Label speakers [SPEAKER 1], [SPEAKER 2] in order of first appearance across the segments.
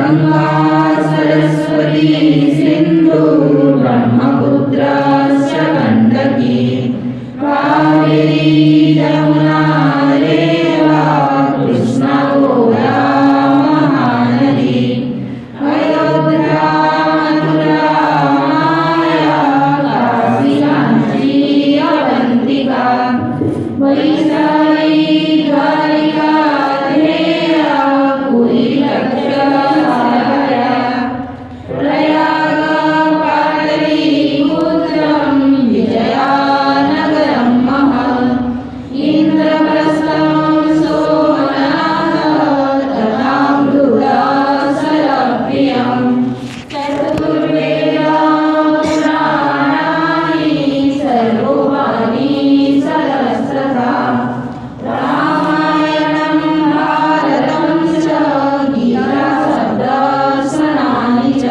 [SPEAKER 1] गंगा सरस्वती सिंधु ब्रह्मपुत्रा च गंडकी कावेरी यमुना रेवा कृष्णा गोदावरी महानदी अयोध्या मथुरा माया काशी कांची अवंतिका वैशाली द्वारिका धेया पुरी लक्षसागरा प्रयाग पाटलीपुत्रं विजयानगरं महत् इंद्रप्रस्थं सोमनाथः तथा मृगासुरप्रियं चतुर्वेदाः पुराणानि सर्वोपनि सहस्रधा रामायणं भारतं च गीता सप्तदर्शनानि च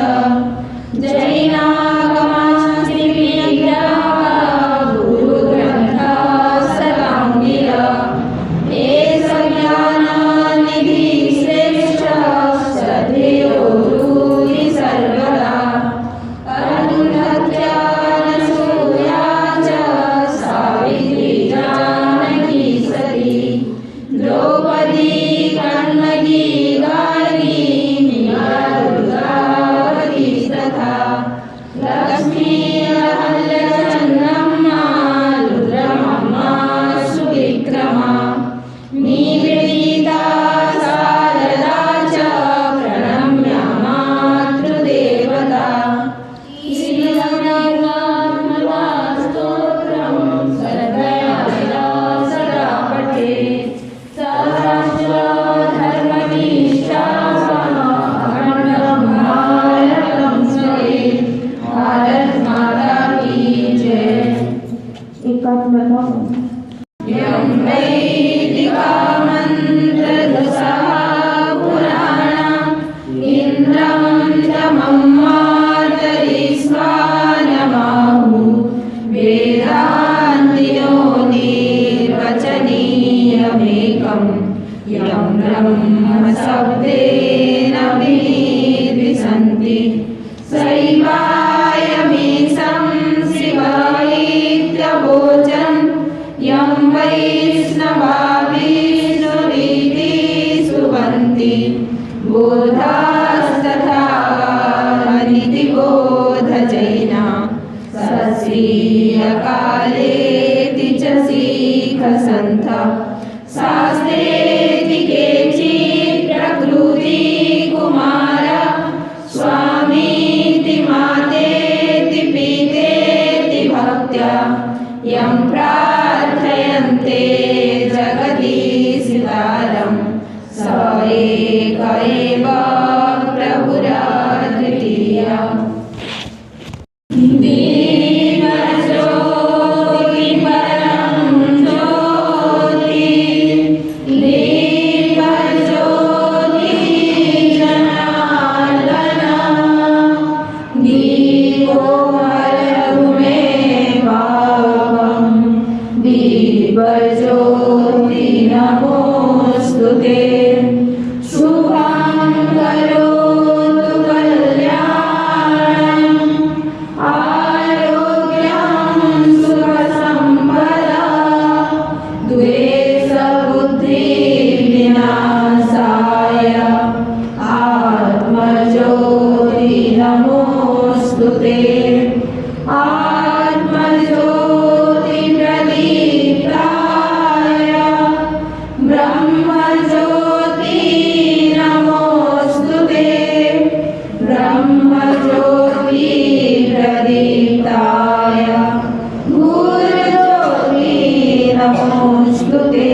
[SPEAKER 1] जैनागमांसि विद्याः गुरुग्रन्थाः सर्वाङ्गिरः एष ज्ञाननिधिः श्रेष्ठः श्रद्धेयो गुरुः सर्वदा अरुन्धत्यानसूया च सावित्री जानकी सती द्रौपदी कन्नकी गार्गी मीरा दुर्गावती तथा लक्ष्मी अहल्यचन्द्रम्मा रुद्रमम्मा सुविक्रमा निवेदिता शारदा च प्रणम्य मातृदेवता स्तोत्रं सर्वदा सदा पठेत् धर्मनिष्ठाखण्डं स्मरेत् भारत माता की जय। यं वैदिका मन्त्रदशा पुराणा इन्द्रं च मम्मातरिस्वानमाहु वेदान्तिनो निर्वचनीयमेकं यं ब्रह्मशब्देन विनिर्दिशन्ति सैवायमीशं शिवायित्यवोचं यं वैष्णवा विष्णुरिति स्तुवन्ति बोधास्तथा हरिति बोधजैना सश्रीयकालेति च सीखसन्थ शास्त्रेति केचित् प्रकृतिकुमार स्वामीति मातेति पितेति भक्त्या यं प्रार्थयन्ते जगदीशितारं स एक एव प्रभुराद्वितीयः। दीपज्योतिपरं ज्योति दीपज्योति जनार्दन दीपो हरतु मे पापं दीपज्योति नमोऽस्तुते शुभं करोतु कल्याणम् आरोग्यं सुखसम्पदः द्वेषबुद्धिविनाशाय आत्मज्योति नमोऽस्तुते आत्मज्योति प्रदीप्ताय ब्रह्मज्योति नमोऽस्तुते ब्रह्मज्योति प्रदीप्ताय गुरुज्योति नमोऽस्तुते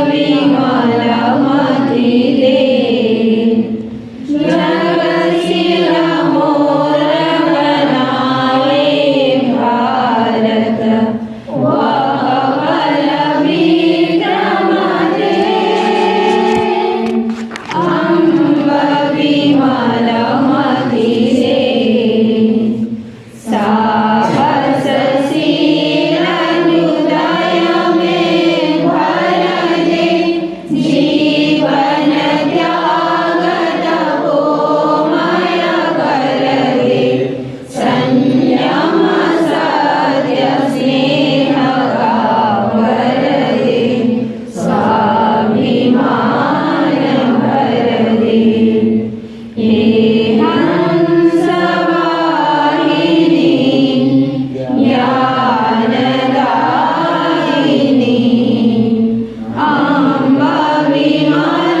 [SPEAKER 1] विमलमतिते जगशिर मोर बनावे भारत वह बल विक्रम दे अम्ब विमलमतिते साहस शील हृदय में भर दे जीवन त्याग तपोमय कर दे संयम सत्य स्नेह का भर दे स्वाभिमान भर दे हे हंस वाहिनी ज्ञानदायिनी अम्ब विमलमतिते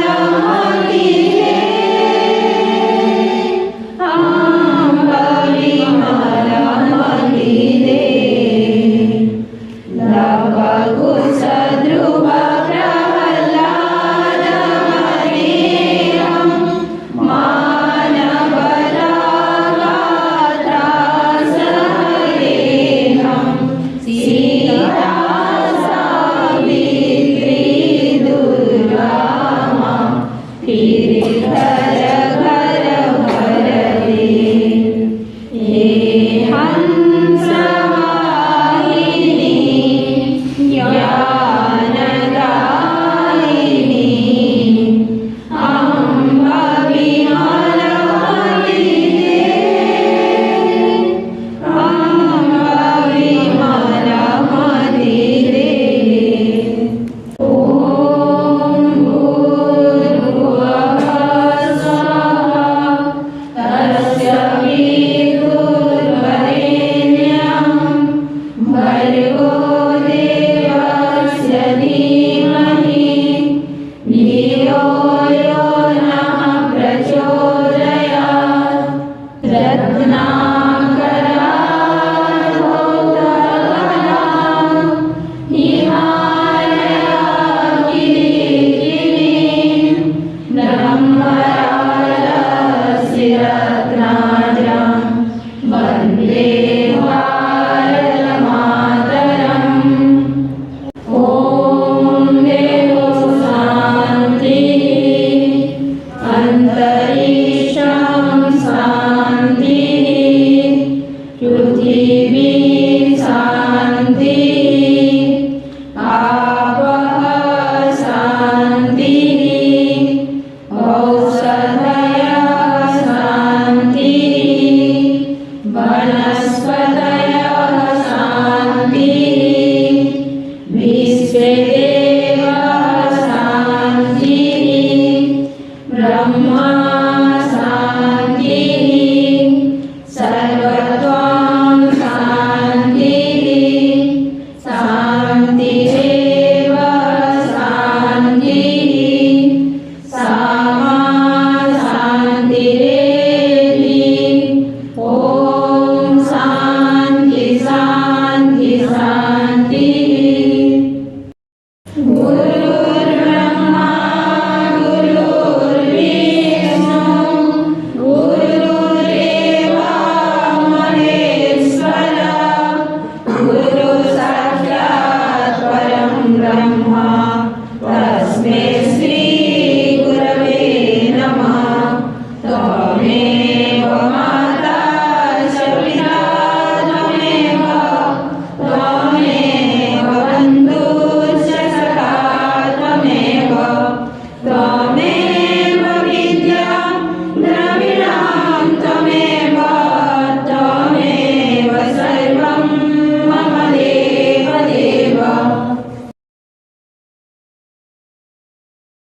[SPEAKER 1] अम्ब विमलमतिते लवकुश ध्रुव प्रह्लाद वनेरं मानवता गात्रासहरेहं सीता सावित्री दुर्गा मां फिर घर घर भर दे हे हंस वाहिनी ज्ञानदायिनी अम्ब विमलमतिते अम्ब विमलमतिते ॐ भूर्भुवः स्वः तस्य विदुर्वरेण्यं भर्गो देवस्य धीमहि धियो यो नः प्रचोदयात् रत्नाकराधौतगणां हिमालयगिरिगिरिं ब्रह्मरालशिरत्नाजं वन्दे भारतमातरम् ॐ देवो शान्तिः अन्तरिक्षं शान्तिः पृथिवी शान्तिः आपः शान्तिः औषधयः शान्तिः वनस्पतयः शान्तिः विश्वे देवाः शान्तिः ब्रह्मा शान्तिः सर्वत्वं शान्तिः शान्तिरेव शान्तिः सामा शान्तिरेधि ॐ शान्ति शान्ति शान्तिः गुरु